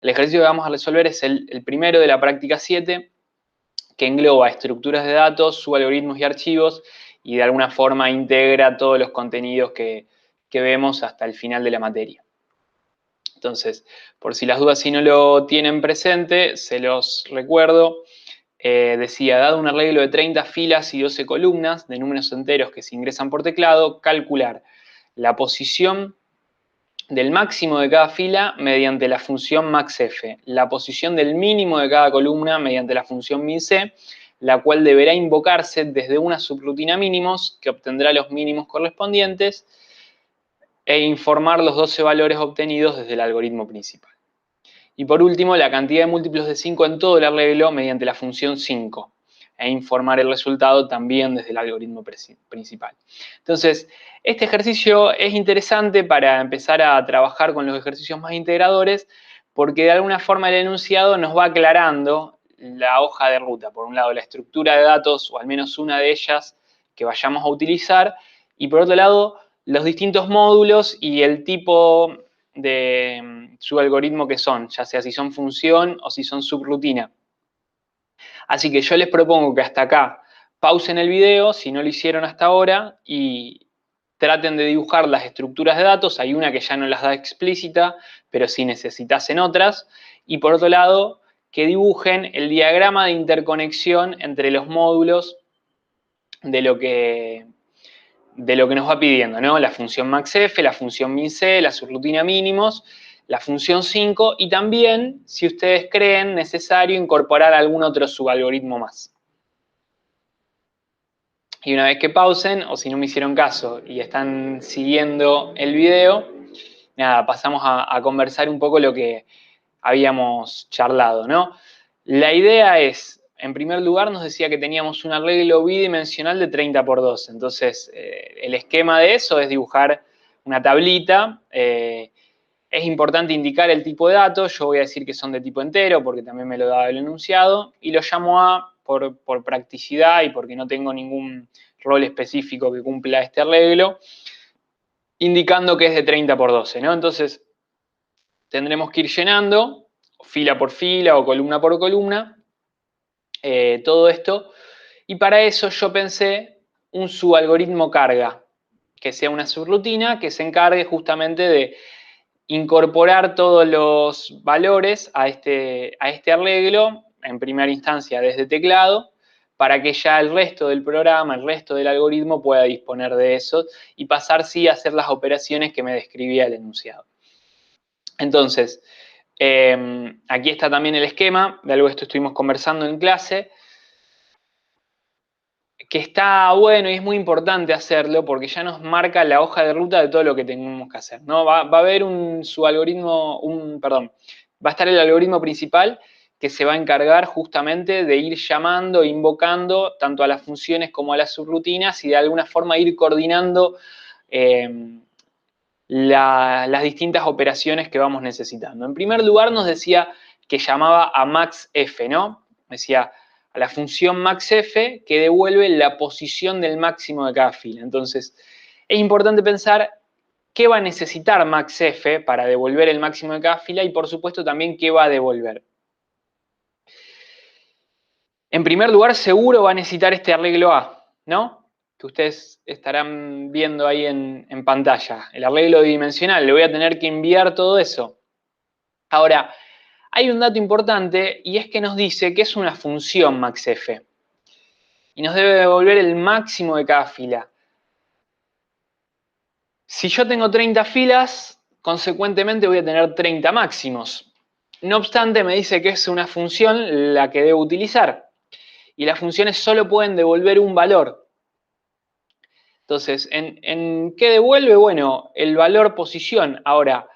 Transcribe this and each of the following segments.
El ejercicio que vamos a resolver es el primero de la práctica 7, que engloba estructuras de datos, subalgoritmos y archivos, y de alguna forma integra todos los contenidos que vemos hasta el final de la materia. Entonces, por si las dudas, si no lo tienen presente, se los recuerdo. Decía, dado un arreglo de 30 filas y 12 columnas de números enteros que se ingresan por teclado, calcular la posición del máximo de cada fila mediante la función maxf, la posición del mínimo de cada columna mediante la función minc, la cual deberá invocarse desde una subrutina mínimos que obtendrá los mínimos correspondientes e informar los 12 valores obtenidos desde el algoritmo principal. Y por último, la cantidad de múltiplos de 5 en todo el arreglo mediante la función 5 e informar el resultado también desde el algoritmo principal. Entonces, este ejercicio es interesante para empezar a trabajar con los ejercicios más integradores porque de alguna forma el enunciado nos va aclarando la hoja de ruta. Por un lado, la estructura de datos, o al menos una de ellas que vayamos a utilizar, y por otro lado, los distintos módulos y el tipo de su algoritmo que son, ya sea si son función o si son subrutina. Así que yo les propongo que hasta acá pausen el video, si no lo hicieron hasta ahora, y traten de dibujar las estructuras de datos. Hay una que ya no las da explícita, pero sí necesitasen otras. Y por otro lado, que dibujen el diagrama de interconexión entre los módulos de lo que nos va pidiendo, ¿no? La función maxf, la función minc, la subrutina mínimos, la función 5 y también, si ustedes creen necesario, incorporar algún otro subalgoritmo más. Y una vez que pausen, o si no me hicieron caso y están siguiendo el video, nada, pasamos a conversar un poco lo que habíamos charlado, ¿no? La idea es, en primer lugar, nos decía que teníamos un arreglo bidimensional de 30 por 12. Entonces, el esquema de eso es dibujar una tablita. Es importante indicar el tipo de datos. Yo voy a decir que son de tipo entero porque también me lo daba el enunciado. Y lo llamo A por practicidad y porque no tengo ningún rol específico que cumpla este arreglo, indicando que es de 30 por 12, ¿no? Entonces, tendremos que ir llenando fila por fila o columna por columna, todo esto. Y para eso yo pensé un subalgoritmo carga, que sea una subrutina que se encargue justamente de incorporar todos los valores a este arreglo, en primera instancia desde teclado, para que ya el resto del programa, el resto del algoritmo pueda disponer de eso y pasar sí a hacer las operaciones que me describía el enunciado. Entonces, aquí está también el esquema, de algo de esto estuvimos conversando en clase, que está bueno y es muy importante hacerlo porque ya nos marca la hoja de ruta de todo lo que tenemos que hacer, ¿no? Va a haber va a estar el algoritmo principal que se va a encargar justamente de ir llamando e invocando tanto a las funciones como a las subrutinas y de alguna forma ir coordinando las distintas operaciones que vamos necesitando. En primer lugar nos decía que llamaba a maxf, ¿no? Decía a la función maxf que devuelve la posición del máximo de cada fila. Entonces, es importante pensar qué va a necesitar maxf para devolver el máximo de cada fila y, por supuesto, también qué va a devolver. En primer lugar, seguro va a necesitar este arreglo A, ¿no? Que ustedes estarán viendo ahí en pantalla, el arreglo bidimensional, le voy a tener que enviar todo eso. Ahora, hay un dato importante y es que nos dice que es una función maxf y nos debe devolver el máximo de cada fila. Si yo tengo 30 filas, consecuentemente voy a tener 30 máximos. No obstante, me dice que es una función la que debo utilizar y las funciones solo pueden devolver un valor. Entonces, ¿en qué devuelve? Bueno, el valor posición. Ahora,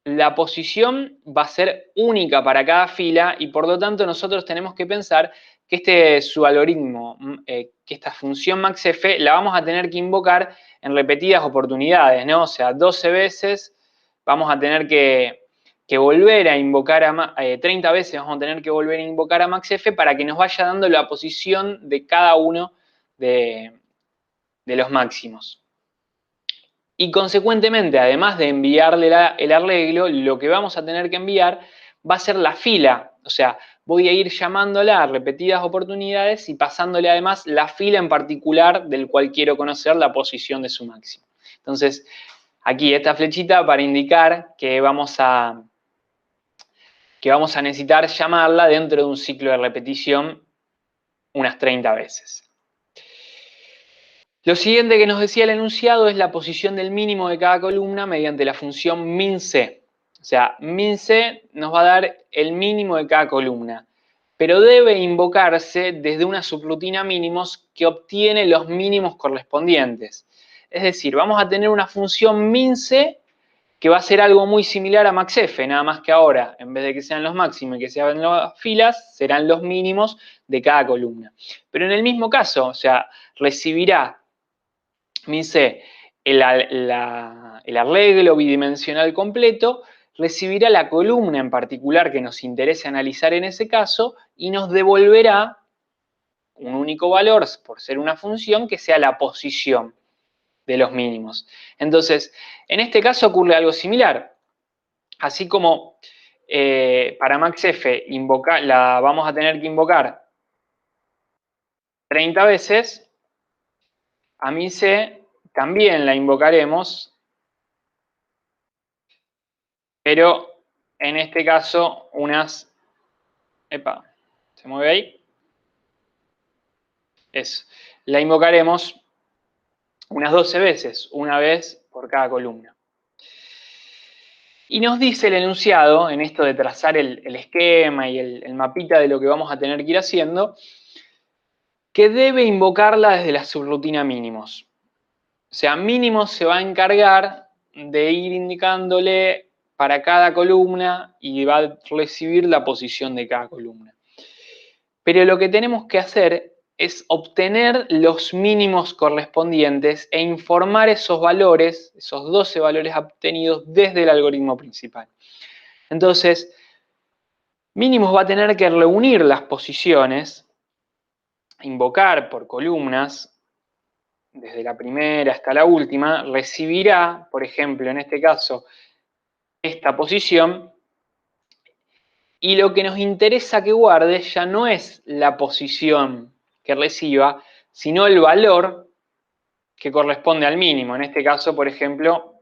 la posición va a ser única para cada fila y por lo tanto nosotros tenemos que pensar que su algoritmo, que esta función maxf, la vamos a tener que invocar en repetidas oportunidades, ¿no? O sea, 12 veces vamos a tener que volver a invocar 30 veces vamos a tener que volver a invocar a maxf para que nos vaya dando la posición de cada uno de los máximos. Y consecuentemente, además de enviarle el arreglo, lo que vamos a tener que enviar va a ser la fila. O sea, voy a ir llamándola a repetidas oportunidades y pasándole además la fila en particular del cual quiero conocer la posición de su máximo. Entonces, aquí esta flechita para indicar que vamos a necesitar llamarla dentro de un ciclo de repetición unas 30 veces. Lo siguiente que nos decía el enunciado es la posición del mínimo de cada columna mediante la función min_c. O sea, min_c nos va a dar el mínimo de cada columna, pero debe invocarse desde una subrutina mínimos que obtiene los mínimos correspondientes. Es decir, vamos a tener una función min_c que va a ser algo muy similar a maxf, nada más que ahora, en vez de que sean los máximos y que sean las filas, serán los mínimos de cada columna. Pero en el mismo caso, o sea, recibirá min_c el arreglo bidimensional completo, recibirá la columna en particular que nos interesa analizar en ese caso y nos devolverá un único valor, por ser una función, que sea la posición de los mínimos. Entonces, en este caso ocurre algo similar. Así como para maxf la vamos a tener que invocar 30 veces, a min_c también la invocaremos, pero en este caso unas... Epa, ¿se mueve ahí? Eso. La invocaremos unas 12 veces, una vez por cada columna. Y nos dice el enunciado, en esto de trazar el esquema y el mapita de lo que vamos a tener que ir haciendo, que debe invocarla desde la subrutina mínimos. O sea, mínimos se va a encargar de ir indicándole para cada columna y va a recibir la posición de cada columna. Pero lo que tenemos que hacer es obtener los mínimos correspondientes e informar esos valores, esos 12 valores obtenidos desde el algoritmo principal. Entonces, mínimos va a tener que reunir las posiciones, invocar por columnas, desde la primera hasta la última, recibirá, por ejemplo, en este caso, esta posición, y lo que nos interesa que guarde ya no es la posición que reciba, sino el valor que corresponde al mínimo. En este caso, por ejemplo,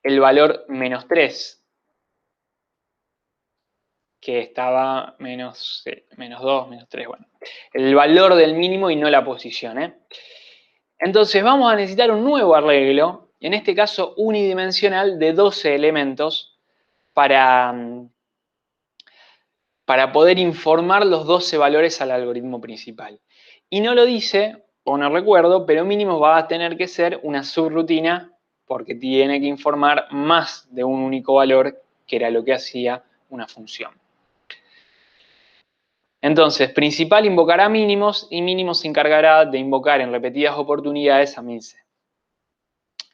el valor -3, que estaba -2, -3, bueno. El valor del mínimo y no la posición, ¿eh? Entonces vamos a necesitar un nuevo arreglo, en este caso unidimensional, de 12 elementos para poder informar los 12 valores al algoritmo principal. Y no lo dice, o no recuerdo, pero mínimo va a tener que ser una subrutina porque tiene que informar más de un único valor, que era lo que hacía una función. Entonces, principal invocará mínimos y mínimos se encargará de invocar en repetidas oportunidades a min_c.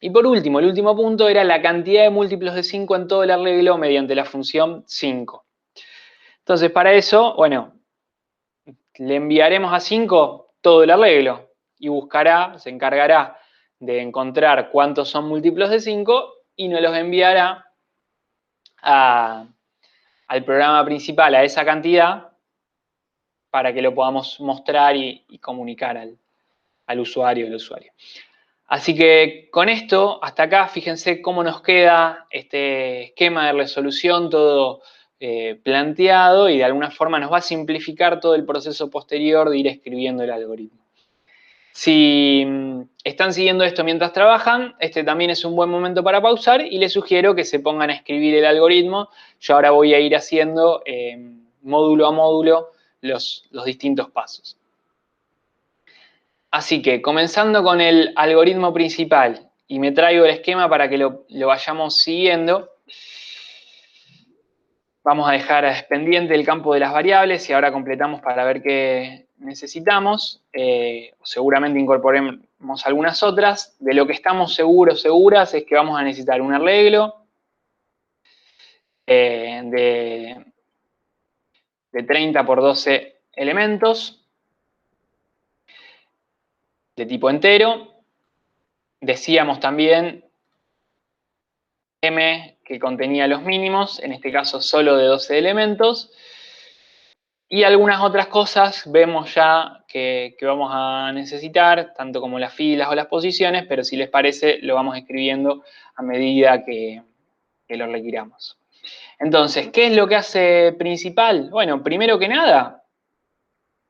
Y por último, el último punto era la cantidad de múltiplos de 5 en todo el arreglo mediante la función 5. Entonces, para eso, bueno, le enviaremos a 5 todo el arreglo y buscará, se encargará de encontrar cuántos son múltiplos de 5 y nos los enviará al programa principal, a esa cantidad, para que lo podamos mostrar y comunicar al usuario, Así que con esto, hasta acá, fíjense cómo nos queda este esquema de resolución, todo planteado, y de alguna forma nos va a simplificar todo el proceso posterior de ir escribiendo el algoritmo. Si están siguiendo esto mientras trabajan, este también es un buen momento para pausar y les sugiero que se pongan a escribir el algoritmo. Yo ahora voy a ir haciendo módulo a módulo los distintos pasos. Así que, comenzando con el algoritmo principal, y me traigo el esquema para que lo vayamos siguiendo, vamos a dejar pendiente el campo de las variables y ahora completamos para ver qué necesitamos. Seguramente incorporemos algunas otras. De lo que estamos seguras, es que vamos a necesitar un arreglo de 30 por 12 elementos de tipo entero. Decíamos también M que contenía los mínimos, en este caso solo de 12 elementos. Y algunas otras cosas vemos ya que vamos a necesitar, tanto como las filas o las posiciones, pero si les parece lo vamos escribiendo a medida que lo requiramos. Entonces, ¿qué es lo que hace principal? Bueno, primero que nada,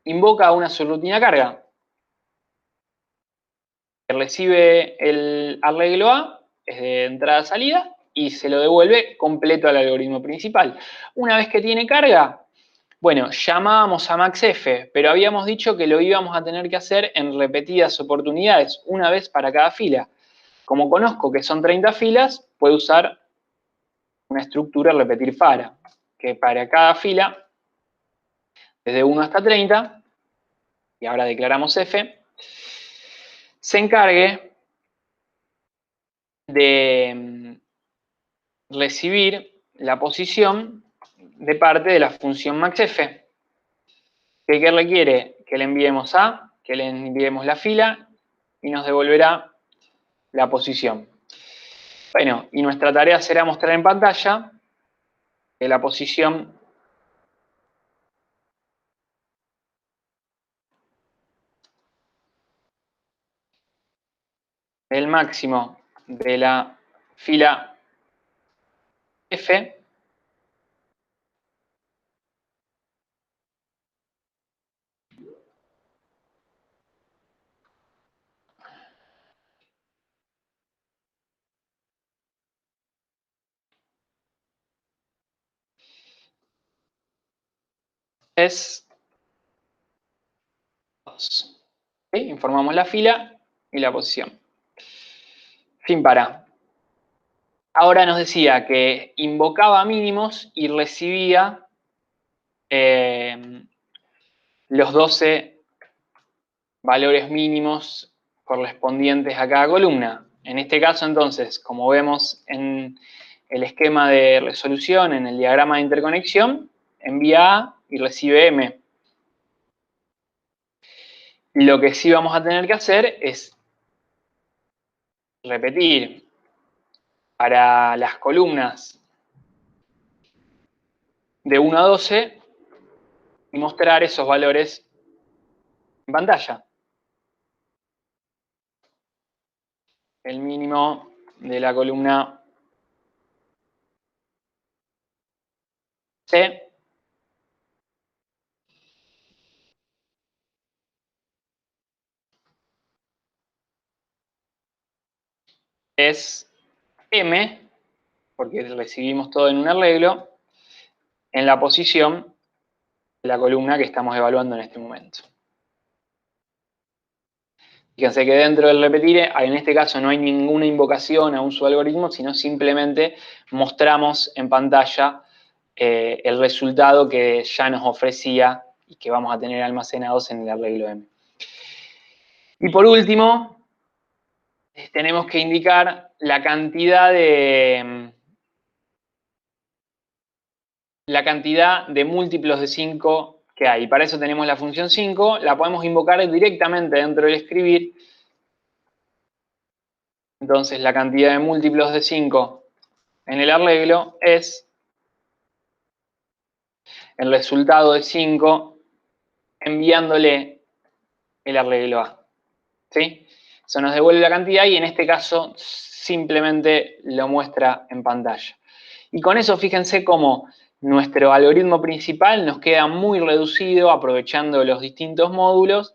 invoca una subrutina carga, que recibe el arreglo A, es de entrada-salida, y se lo devuelve completo al algoritmo principal. Una vez que tiene carga, bueno, llamábamos a maxf, pero habíamos dicho que lo íbamos a tener que hacer en repetidas oportunidades, una vez para cada fila. Como conozco que son 30 filas, puedo usar una estructura repetir para, que para cada fila, desde 1 hasta 30, y ahora declaramos f, se encargue de recibir la posición de parte de la función maxf, que requiere que le enviemos A, que le enviemos la fila, y nos devolverá la posición. Bueno, y nuestra tarea será mostrar en pantalla que la posición del máximo de la fila F es 2. ¿Sí? Informamos la fila y la posición. Fin para. Ahora nos decía que invocaba mínimos y recibía los 12 valores mínimos correspondientes a cada columna. En este caso, entonces, como vemos en el esquema de resolución, en el diagrama de interconexión, envía A y recibe M. Lo que sí vamos a tener que hacer es repetir para las columnas de 1 a 12 y mostrar esos valores en pantalla. El mínimo de la columna C es M, porque recibimos todo en un arreglo, en la posición de la columna que estamos evaluando en este momento. Fíjense que dentro del repetir, en este caso no hay ninguna invocación a un subalgoritmo, sino simplemente mostramos en pantalla el resultado que ya nos ofrecía y que vamos a tener almacenados en el arreglo M. Y por último, tenemos que indicar la cantidad de múltiplos de 5 que hay. Para eso tenemos la función 5, la podemos invocar directamente dentro del escribir. Entonces la cantidad de múltiplos de 5 en el arreglo es el resultado de 5 enviándole el arreglo A. ¿Sí? Eso nos devuelve la cantidad y en este caso simplemente lo muestra en pantalla. Y con eso fíjense cómo nuestro algoritmo principal nos queda muy reducido aprovechando los distintos módulos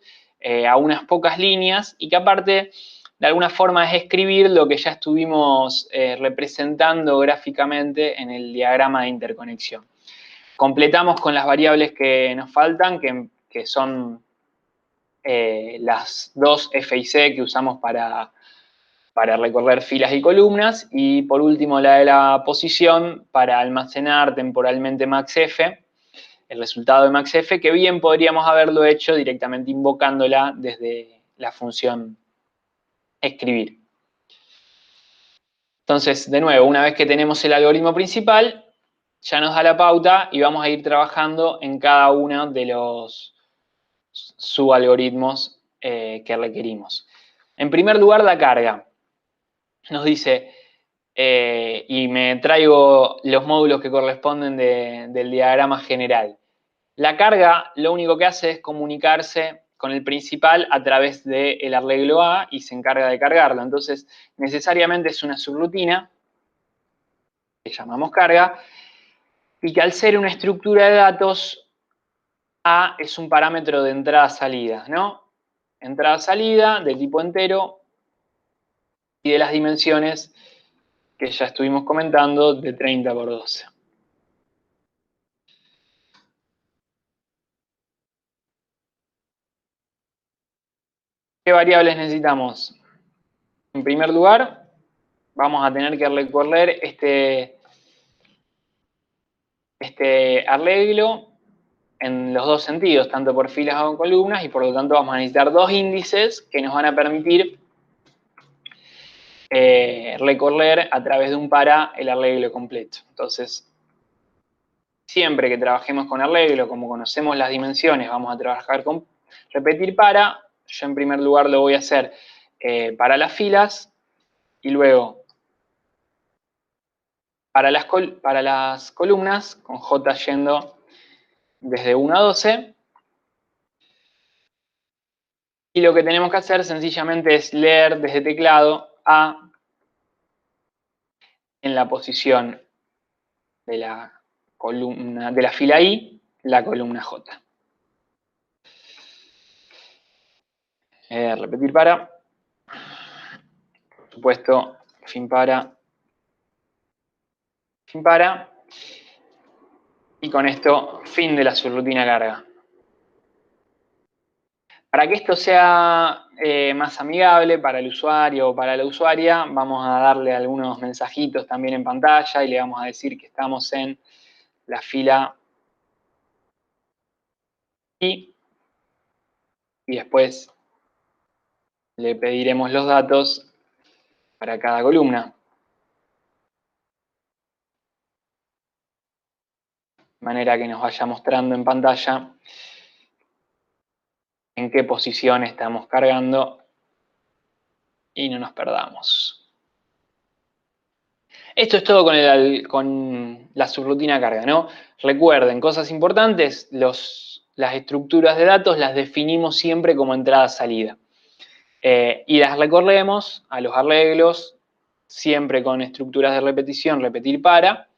a unas pocas líneas y que aparte de alguna forma es escribir lo que ya estuvimos representando gráficamente en el diagrama de interconexión. Completamos con las variables que nos faltan, que son las dos F y C que usamos para recorrer filas y columnas, y por último la de la posición para almacenar temporalmente maxf, el resultado de maxf, que bien podríamos haberlo hecho directamente invocándola desde la función escribir. Entonces, de nuevo, una vez que tenemos el algoritmo principal, ya nos da la pauta y vamos a ir trabajando en cada uno de los subalgoritmos que requerimos. En primer lugar, la carga. Nos dice, y me traigo los módulos que corresponden del diagrama general. La carga lo único que hace es comunicarse con el principal a través del arreglo A y se encarga de cargarlo. Entonces, necesariamente es una subrutina, que llamamos carga, y que al ser una estructura de datos, A es un parámetro de entrada-salida, ¿no? Entrada-salida de tipo entero y de las dimensiones que ya estuvimos comentando de 30 por 12. ¿Qué variables necesitamos? En primer lugar, vamos a tener que recorrer este arreglo en los dos sentidos, tanto por filas como columnas, y por lo tanto vamos a necesitar dos índices que nos van a permitir recorrer a través de un para el arreglo completo. Entonces, siempre que trabajemos con arreglo, como conocemos las dimensiones, vamos a trabajar con repetir para. Yo en primer lugar lo voy a hacer para las filas y luego para las columnas, con J yendo desde 1 a 12. Y lo que tenemos que hacer sencillamente es leer desde teclado A en la posición de la columna, de la fila I, la columna J. Repetir para. Por supuesto, fin para. Fin para. Y con esto, fin de la subrutina carga. Para que esto sea más amigable para el usuario o para la usuaria, vamos a darle algunos mensajitos también en pantalla y le vamos a decir que estamos en la fila I y después le pediremos los datos para cada columna. De manera que nos vaya mostrando en pantalla en qué posición estamos cargando y no nos perdamos. Esto es todo con la subrutina carga, ¿no? Recuerden, cosas importantes, las estructuras de datos las definimos siempre como entrada-salida. Y las recorremos a los arreglos, siempre con estructuras de repetición, repetir para,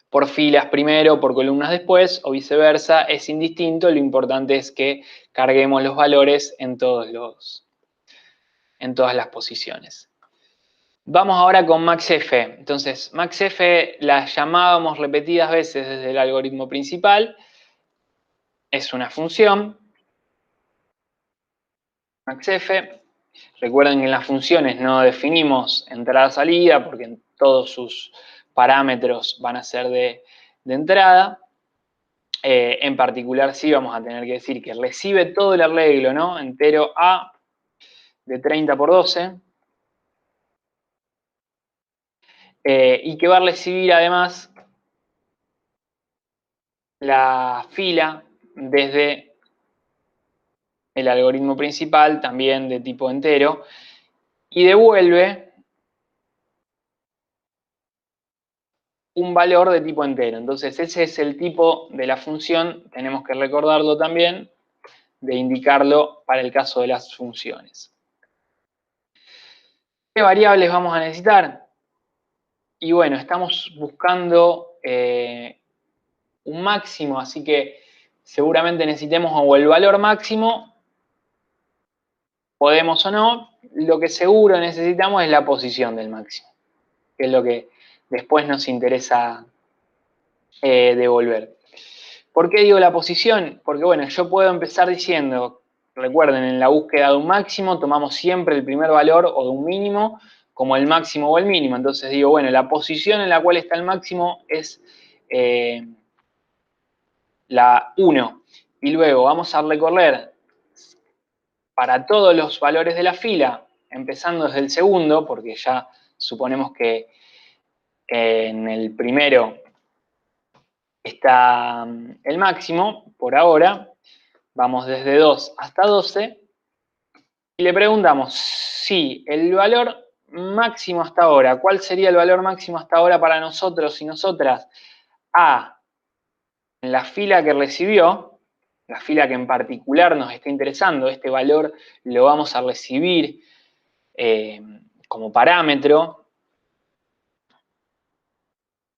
por filas primero, por columnas después, o viceversa, es indistinto, lo importante es que carguemos los valores en todas las posiciones. Vamos ahora con MaxF. Entonces, MaxF la llamábamos repetidas veces desde el algoritmo principal. Es una función. MaxF. Recuerden que en las funciones no definimos entrada-salida porque todos sus parámetros van a ser de entrada. En particular, sí vamos a tener que decir que recibe todo el arreglo, ¿no? Entero A de 30 por 12. Y que va a recibir además la fila desde el algoritmo principal, también de tipo entero, y devuelve un valor de tipo entero. Entonces, ese es el tipo de la función, tenemos que recordarlo también, de indicarlo para el caso de las funciones. ¿Qué variables vamos a necesitar? Y bueno, estamos buscando un máximo, así que seguramente necesitemos o el valor máximo, podemos o no, lo que seguro necesitamos es la posición del máximo, que es lo que después nos interesa devolver. ¿Por qué digo la posición? Porque bueno, yo puedo empezar diciendo, recuerden, en la búsqueda de un máximo tomamos siempre el primer valor o de un mínimo como el máximo o el mínimo. Entonces digo, bueno, la posición en la cual está el máximo es la 1. Y luego vamos a recorrer para todos los valores de la fila, empezando desde el segundo, porque ya suponemos que en el primero está el máximo, por ahora, vamos desde 2 hasta 12, y le preguntamos si el valor máximo hasta ahora. ¿Cuál sería el valor máximo hasta ahora para nosotros y nosotras? A, en la fila que recibió, la fila que en particular nos está interesando, este valor lo vamos a recibir como parámetro.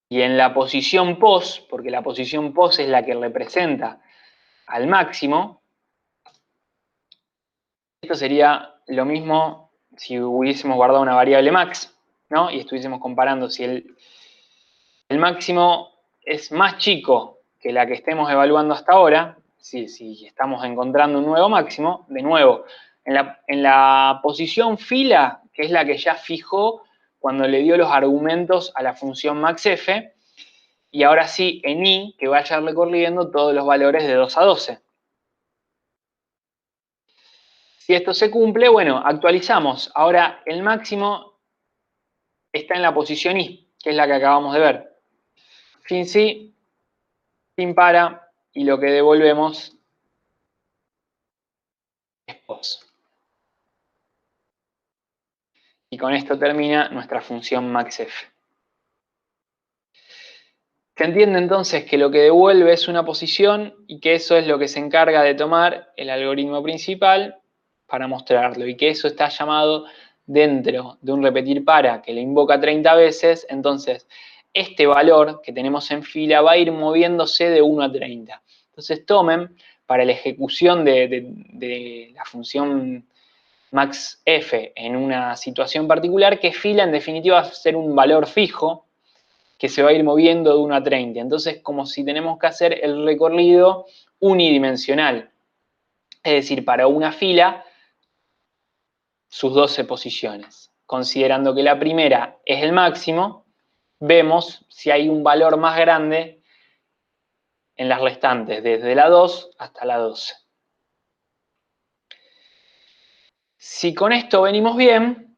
Y en la posición pos, porque la posición pos es la que representa al máximo, esto sería lo mismo si hubiésemos guardado una variable max, ¿no? Y estuviésemos comparando si el máximo es más chico que la que estemos evaluando hasta ahora, si estamos encontrando un nuevo máximo, de nuevo, en la posición fila, que es la que ya fijó cuando le dio los argumentos a la función maxf, y ahora sí, en i, que vaya recorriendo todos los valores de 2 a 12. Si esto se cumple, bueno, actualizamos. Ahora el máximo está en la posición i, que es la que acabamos de ver. Fin sí, fin para, y lo que devolvemos es pos. Y con esto termina nuestra función maxf. Se entiende entonces que lo que devuelve es una posición y que eso es lo que se encarga de tomar el algoritmo principal para mostrarlo, y que eso está llamado dentro de un repetir para que le invoca 30 veces. Entonces este valor que tenemos en fila va a ir moviéndose de 1 a 30. Entonces tomen, para la ejecución de la función maxf en una situación particular, que fila en definitiva va a ser un valor fijo que se va a ir moviendo de 1 a 30. Entonces, como si tenemos que hacer el recorrido unidimensional. Es decir, para una fila, sus 12 posiciones. Considerando que la primera es el máximo, vemos si hay un valor más grande en las restantes, desde la 2 hasta la 12. Si con esto venimos bien,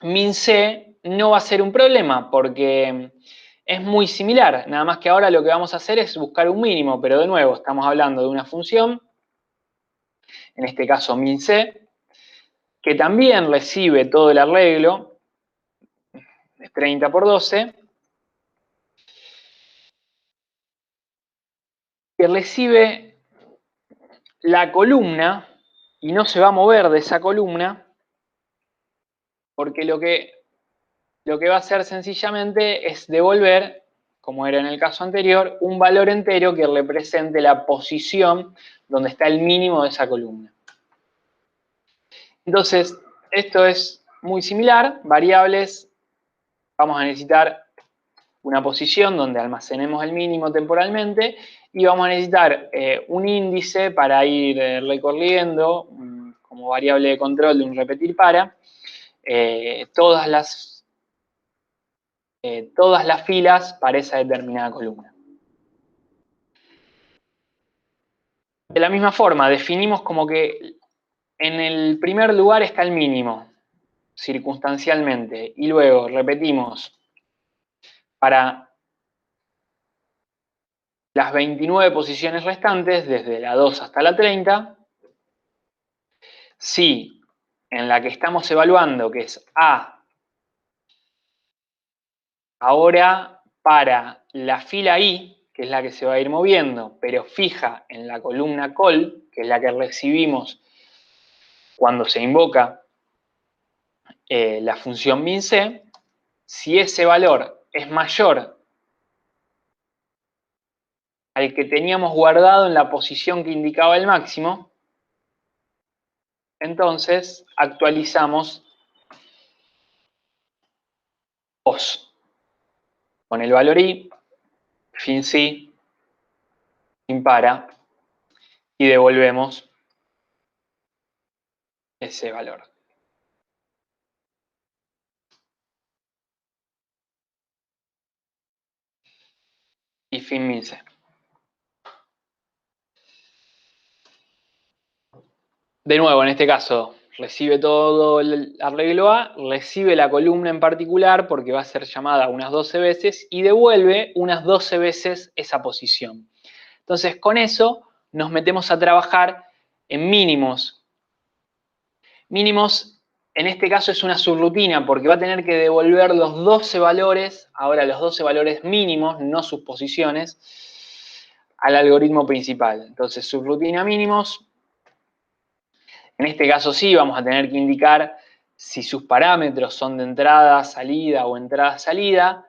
min-c no va a ser un problema, porque es muy similar, nada más que ahora lo que vamos a hacer es buscar un mínimo, pero de nuevo estamos hablando de una función, en este caso min-c, que también recibe todo el arreglo, es 30 por 12, que recibe la columna y no se va a mover de esa columna, porque lo que va a hacer sencillamente es devolver, como era en el caso anterior, un valor entero que represente la posición donde está el mínimo de esa columna. Entonces, esto es muy similar. Variables, vamos a necesitar una posición donde almacenemos el mínimo temporalmente, y vamos a necesitar un índice para ir recorriendo como variable de control de un repetir para todas las filas para esa determinada columna. De la misma forma, definimos como que en el primer lugar está el mínimo, circunstancialmente, y luego repetimos para las 29 posiciones restantes, desde la 2 hasta la 30, si en la que estamos evaluando, que es A, ahora para la fila I, que es la que se va a ir moviendo, pero fija en la columna col, que es la que recibimos cuando se invoca la función min-c, si ese valor es mayor al que teníamos guardado en la posición que indicaba el máximo, entonces actualizamos pos con el valor i, fin sí, fin para, y devolvemos ese valor. Y fin min-c. De nuevo, en este caso, recibe todo el arreglo A, recibe la columna en particular porque va a ser llamada unas 12 veces y devuelve unas 12 veces esa posición. Entonces, con eso nos metemos a trabajar en mínimos. Mínimos En este caso es una subrutina porque va a tener que devolver los 12 valores, ahora los 12 valores mínimos, no sus posiciones, al algoritmo principal. Entonces, subrutina mínimos. En este caso sí vamos a tener que indicar si sus parámetros son de entrada, salida o entrada, salida.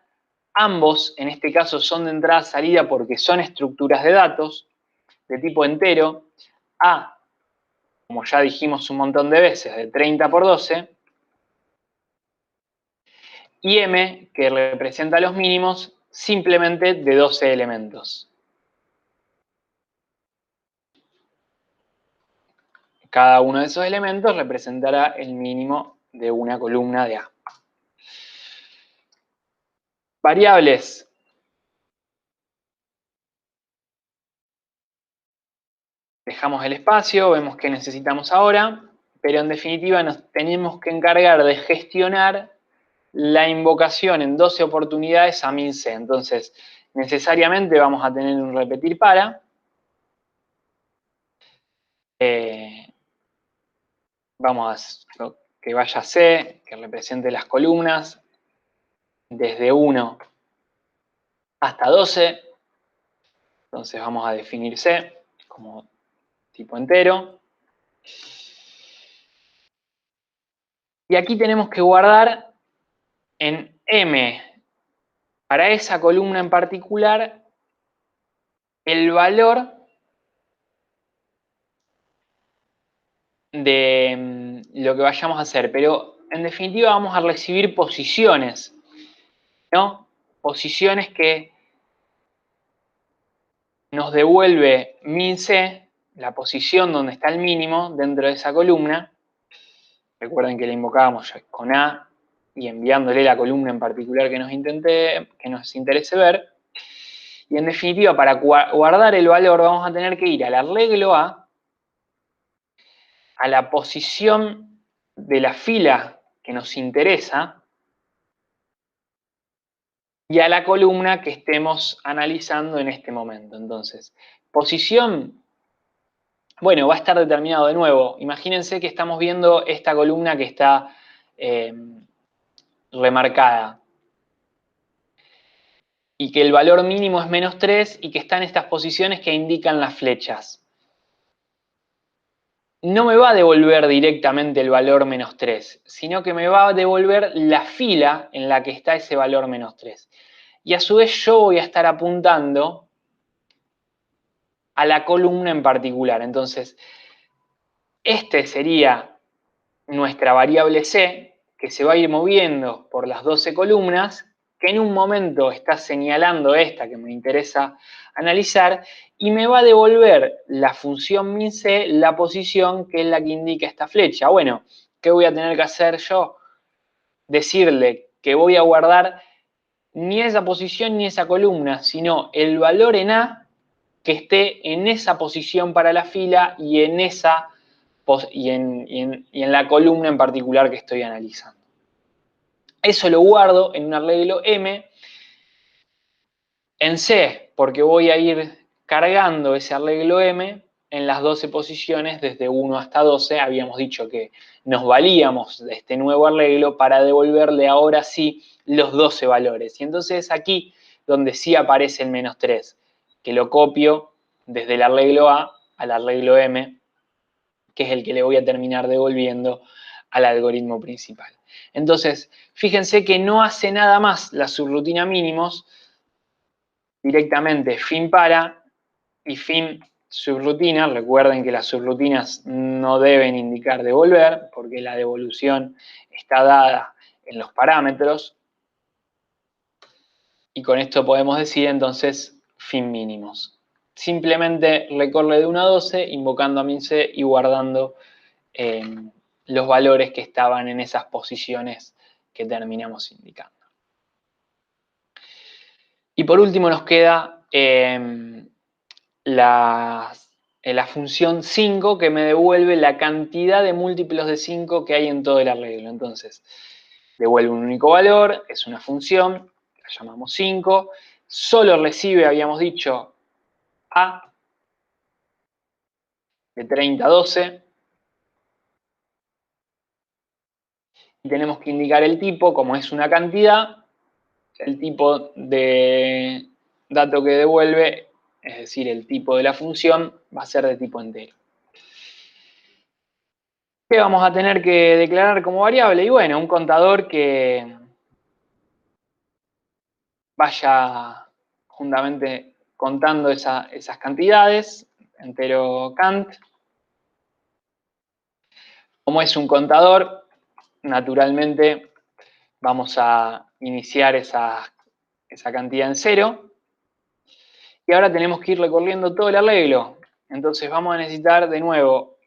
Ambos, en este caso, son de entrada, salida porque son estructuras de datos de tipo entero. A, como ya dijimos un montón de veces, de 30 por 12. Y M, que representa los mínimos, simplemente de 12 elementos. Cada uno de esos elementos representará el mínimo de una columna de A. Variables. Dejamos el espacio, vemos qué necesitamos ahora, pero en definitiva nos tenemos que encargar de gestionar la invocación en 12 oportunidades a min c. Entonces, necesariamente vamos a tener un repetir para. Vamos a que vaya C, que represente las columnas, desde 1 hasta 12. Entonces vamos a definir C como tipo entero. Y aquí tenemos que guardar en M, para esa columna en particular, el valor de lo que vayamos a hacer. Pero en definitiva vamos a recibir posiciones, ¿no? Posiciones que nos devuelve min C, la posición donde está el mínimo dentro de esa columna. Recuerden que la invocábamos con A y enviándole la columna en particular que nos interese ver. Y en definitiva, para guardar el valor vamos a tener que ir al arreglo A, a la posición de la fila que nos interesa y a la columna que estemos analizando en este momento. Entonces, posición, bueno, va a estar determinado de nuevo. Imagínense que estamos viendo esta columna que está remarcada y que el valor mínimo es -3 y que están estas posiciones que indican las flechas. No me va a devolver directamente el valor -3, sino que me va a devolver la fila en la que está ese valor -3. Y a su vez yo voy a estar apuntando a la columna en particular. Entonces, este sería nuestra variable C, que se va a ir moviendo por las 12 columnas, que en un momento está señalando esta que me interesa analizar, y me va a devolver la función min C, la posición que es la que indica esta flecha. Bueno, ¿qué voy a tener que hacer yo? Decirle que voy a guardar ni esa posición ni esa columna, sino el valor en A que esté en esa posición para la fila y en esa y en la columna en particular que estoy analizando. Eso lo guardo en un arreglo M en C, porque voy a ir cargando ese arreglo M en las 12 posiciones desde 1 hasta 12. Habíamos dicho que nos valíamos de este nuevo arreglo para devolverle ahora sí los 12 valores. Y entonces aquí donde sí aparece el -3, que lo copio desde el arreglo A al arreglo M, que es el que le voy a terminar devolviendo al algoritmo principal. Entonces, fíjense que no hace nada más la subrutina mínimos, directamente fin para y fin subrutina. Recuerden que las subrutinas no deben indicar devolver, porque la devolución está dada en los parámetros. Y con esto podemos decir entonces fin mínimos. Simplemente recorre de 1 a 12, invocando a min C y guardando los valores que estaban en esas posiciones que terminamos indicando. Y por último nos queda la función 5, que me devuelve la cantidad de múltiplos de 5 que hay en todo el arreglo. Entonces, devuelve un único valor, es una función, la llamamos 5, solo recibe, habíamos dicho, A de 30 a 12, Y tenemos que indicar el tipo, como es una cantidad, el tipo de dato que devuelve, es decir, el tipo de la función, va a ser de tipo entero. ¿Qué vamos a tener que declarar como variable? Y bueno, un contador que vaya juntamente contando esas cantidades, entero cant. Como es un contador, naturalmente vamos a iniciar esa cantidad en 0. Y ahora tenemos que ir recorriendo todo el arreglo. Entonces vamos a necesitar de nuevo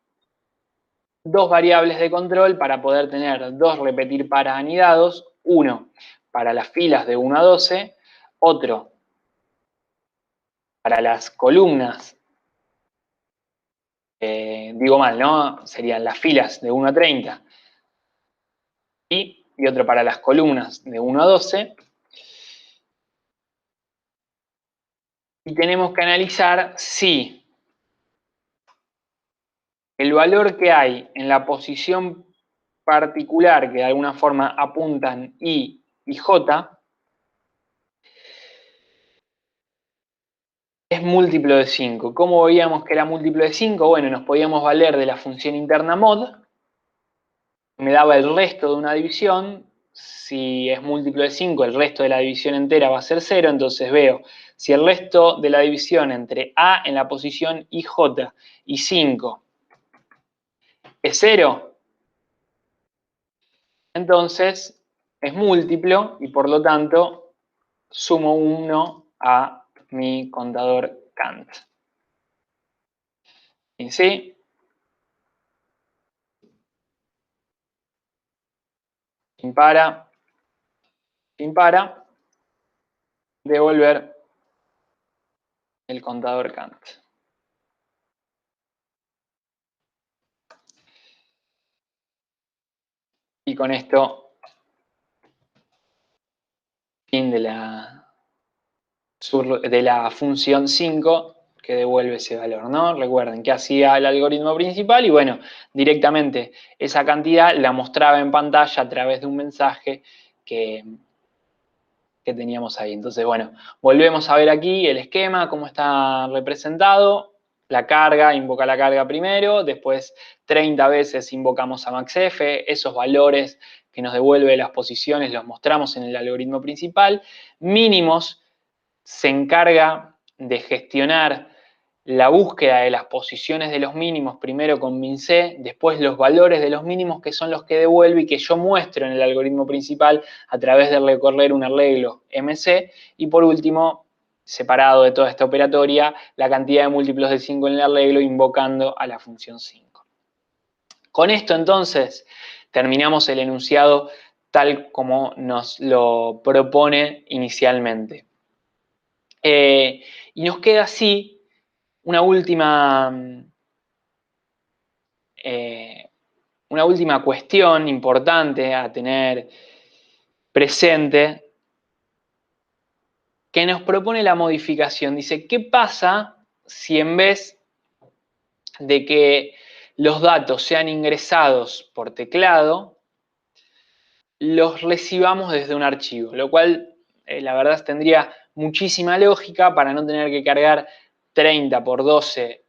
dos variables de control para poder tener dos repetir paras anidados, uno para las filas de 1 a 12, otro para las columnas, digo mal, ¿no? Serían las filas de 1 a 30 y otro para las columnas de 1 a 12. Y tenemos que analizar si el valor que hay en la posición particular que de alguna forma apuntan I y J es múltiplo de 5. ¿Cómo veíamos que era múltiplo de 5? Bueno, nos podíamos valer de la función interna mod, me daba el resto de una división. Si es múltiplo de 5, el resto de la división entera va a ser 0, entonces veo si el resto de la división entre A en la posición IJ y 5 es 0, entonces es múltiplo y por lo tanto sumo 1 a mi contador Kant. ¿Y sí? Impara, impara, devolver el contador Kant. Y con esto, fin de la función 5 que devuelve ese valor, ¿no? Recuerden que hacía el algoritmo principal y bueno, directamente esa cantidad la mostraba en pantalla a través de un mensaje que teníamos ahí. Entonces, bueno, volvemos a ver aquí el esquema, cómo está representado. La carga, invoca la carga primero, después 30 veces invocamos a maxf, esos valores que nos devuelve las posiciones los mostramos en el algoritmo principal. Mínimos se encarga de gestionar la búsqueda de las posiciones de los mínimos, primero con MinC, después los valores de los mínimos que son los que devuelve y que yo muestro en el algoritmo principal a través de recorrer un arreglo MC, y por último, separado de toda esta operatoria, la cantidad de múltiplos de 5 en el arreglo invocando a la función 5. Con esto entonces terminamos el enunciado tal como nos lo propone inicialmente. Y nos queda así una última cuestión importante a tener presente que nos propone la modificación. Dice, ¿qué pasa si en vez de que los datos sean ingresados por teclado, los recibamos desde un archivo? Lo cual, la verdad, tendría muchísima lógica para no tener que cargar 30 por 12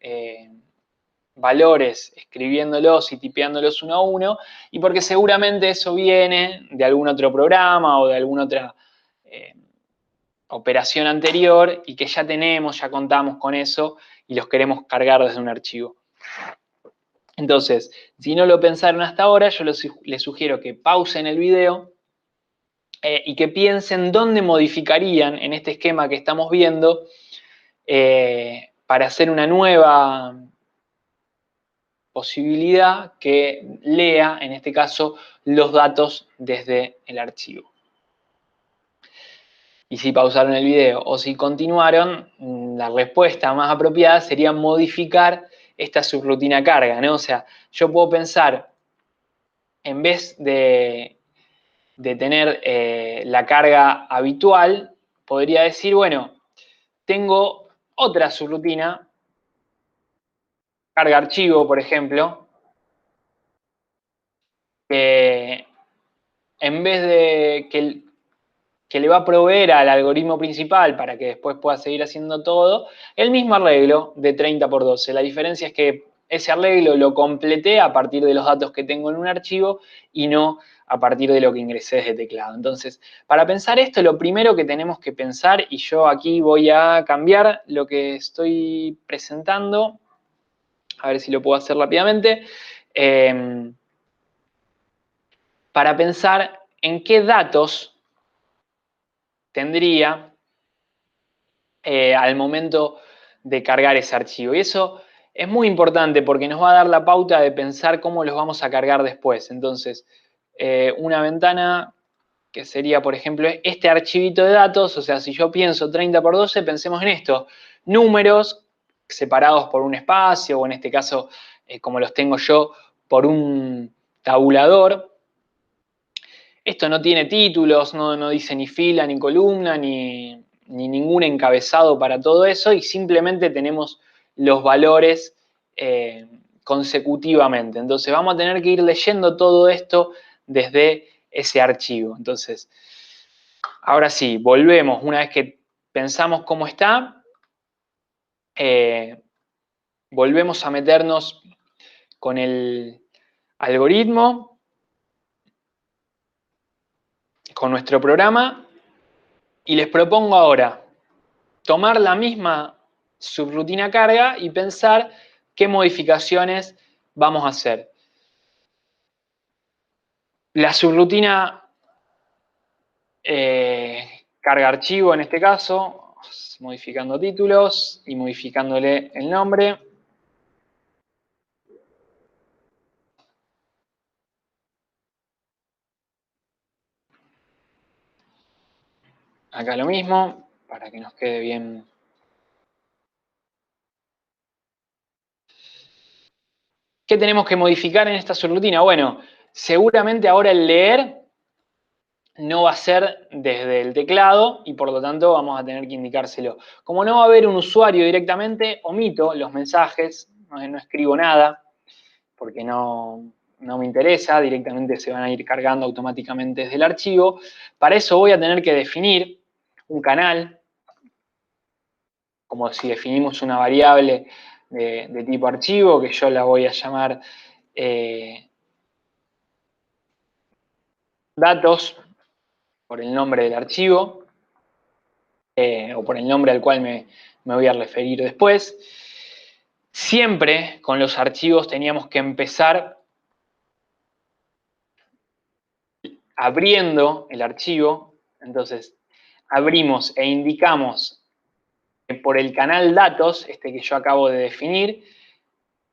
valores escribiéndolos y tipeándolos uno a uno, y porque seguramente eso viene de algún otro programa o de alguna otra operación anterior y que ya tenemos, ya contamos con eso y los queremos cargar desde un archivo. Entonces, si no lo pensaron hasta ahora, yo les sugiero que pausen el video y que piensen dónde modificarían en este esquema que estamos viendo para hacer una nueva posibilidad que lea, en este caso, los datos desde el archivo. Y si pausaron el video o si continuaron, la respuesta más apropiada sería modificar esta subrutina carga, ¿no? O sea, yo puedo pensar, en vez de tener la carga habitual, podría decir, bueno, tengo otra subrutina, carga archivo, por ejemplo, que en vez de que le va a proveer al algoritmo principal para que después pueda seguir haciendo todo, el mismo arreglo de 30 por 12. La diferencia es que ese arreglo lo completé a partir de los datos que tengo en un archivo y no a partir de lo que ingresé desde teclado. Entonces, para pensar esto, lo primero que tenemos que pensar, y yo aquí voy a cambiar lo que estoy presentando, a ver si lo puedo hacer rápidamente, para pensar en qué datos tendría al momento de cargar ese archivo. Y eso es muy importante porque nos va a dar la pauta de pensar cómo los vamos a cargar después. Entonces, una ventana que sería, por ejemplo, este archivito de datos, o sea, si yo pienso 30 por 12, pensemos en esto, números separados por un espacio, o en este caso, como los tengo yo, por un tabulador. Esto no tiene títulos, no dice ni fila, ni columna, ni ningún encabezado para todo eso, y simplemente tenemos los valores consecutivamente. Entonces vamos a tener que ir leyendo todo esto desde ese archivo. Entonces, ahora sí, volvemos. Una vez que pensamos cómo está, volvemos a meternos con el algoritmo, con nuestro programa, y les propongo ahora tomar la misma subrutina carga y pensar qué modificaciones vamos a hacer. La subrutina carga archivo en este caso, modificando títulos y modificándole el nombre. Acá lo mismo, para que nos quede bien. ¿Qué tenemos que modificar en esta subrutina? Bueno, seguramente ahora el leer no va a ser desde el teclado y por lo tanto vamos a tener que indicárselo. Como no va a haber un usuario directamente, omito los mensajes, no escribo nada porque no me interesa, directamente se van a ir cargando automáticamente desde el archivo. Para eso voy a tener que definir un canal, como si definimos una variable de tipo archivo, que yo la voy a llamar datos por el nombre del archivo, o por el nombre al cual me voy a referir después. Siempre con los archivos teníamos que empezar abriendo el archivo. Entonces, abrimos e indicamos que por el canal datos, este que yo acabo de definir,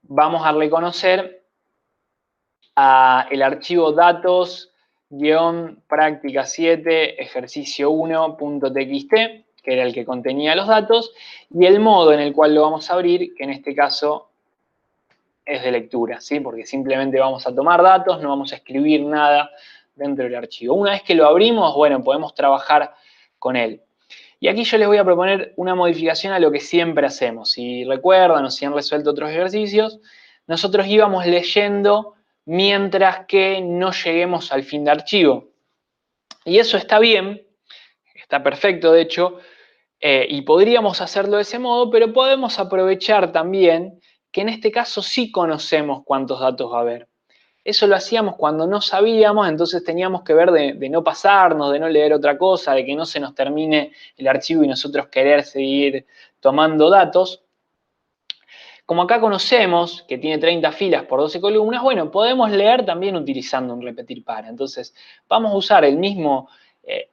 vamos a reconocer el archivo datos-práctica 7 ejercicio 1.txt, que era el que contenía los datos, y el modo en el cual lo vamos a abrir, que en este caso es de lectura, ¿sí? Porque simplemente vamos a tomar datos, no vamos a escribir nada dentro del archivo. Una vez que lo abrimos, bueno, podemos trabajar con él. Y aquí yo les voy a proponer una modificación a lo que siempre hacemos. Si recuerdan o si han resuelto otros ejercicios, nosotros íbamos leyendo mientras que no lleguemos al fin de archivo. Y eso está bien, está perfecto de hecho, y podríamos hacerlo de ese modo, pero podemos aprovechar también que en este caso sí conocemos cuántos datos va a haber. Eso lo hacíamos cuando no sabíamos, entonces teníamos que ver de no pasarnos, de no leer otra cosa, de que no se nos termine el archivo y nosotros querer seguir tomando datos. Como acá conocemos que tiene 30 filas por 12 columnas, bueno, podemos leer también utilizando un repetir para. Entonces, vamos a usar el mismo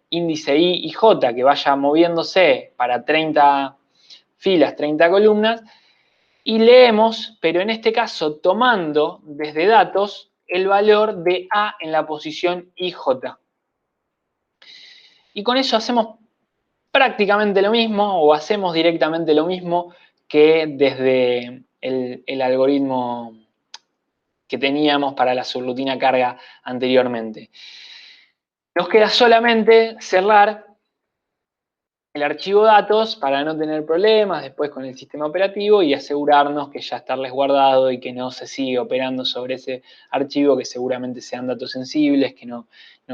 índice I y J que vaya moviéndose para 30 filas, 30 columnas, y leemos, pero en este caso tomando desde datos el valor de A en la posición IJ. Y con eso hacemos prácticamente lo mismo, o hacemos directamente lo mismo que desde el algoritmo que teníamos para la subrutina carga anteriormente. Nos queda solamente cerrar el archivo datos para no tener problemas después con el sistema operativo y asegurarnos que ya está resguardado y que no se sigue operando sobre ese archivo, que seguramente sean datos sensibles, que no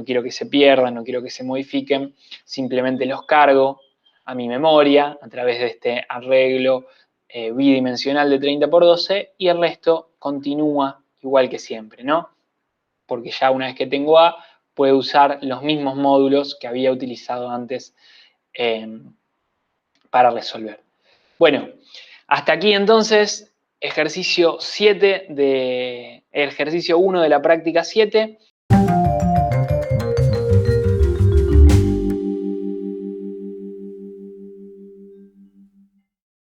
quiero que se pierdan, no quiero que se modifiquen, simplemente los cargo a mi memoria a través de este arreglo bidimensional de 30 por 12 y el resto continúa igual que siempre, ¿no? Porque ya una vez que tengo A, puedo usar los mismos módulos que había utilizado antes para resolver. Bueno, hasta aquí entonces ejercicio 7 ejercicio 1 de la práctica 7.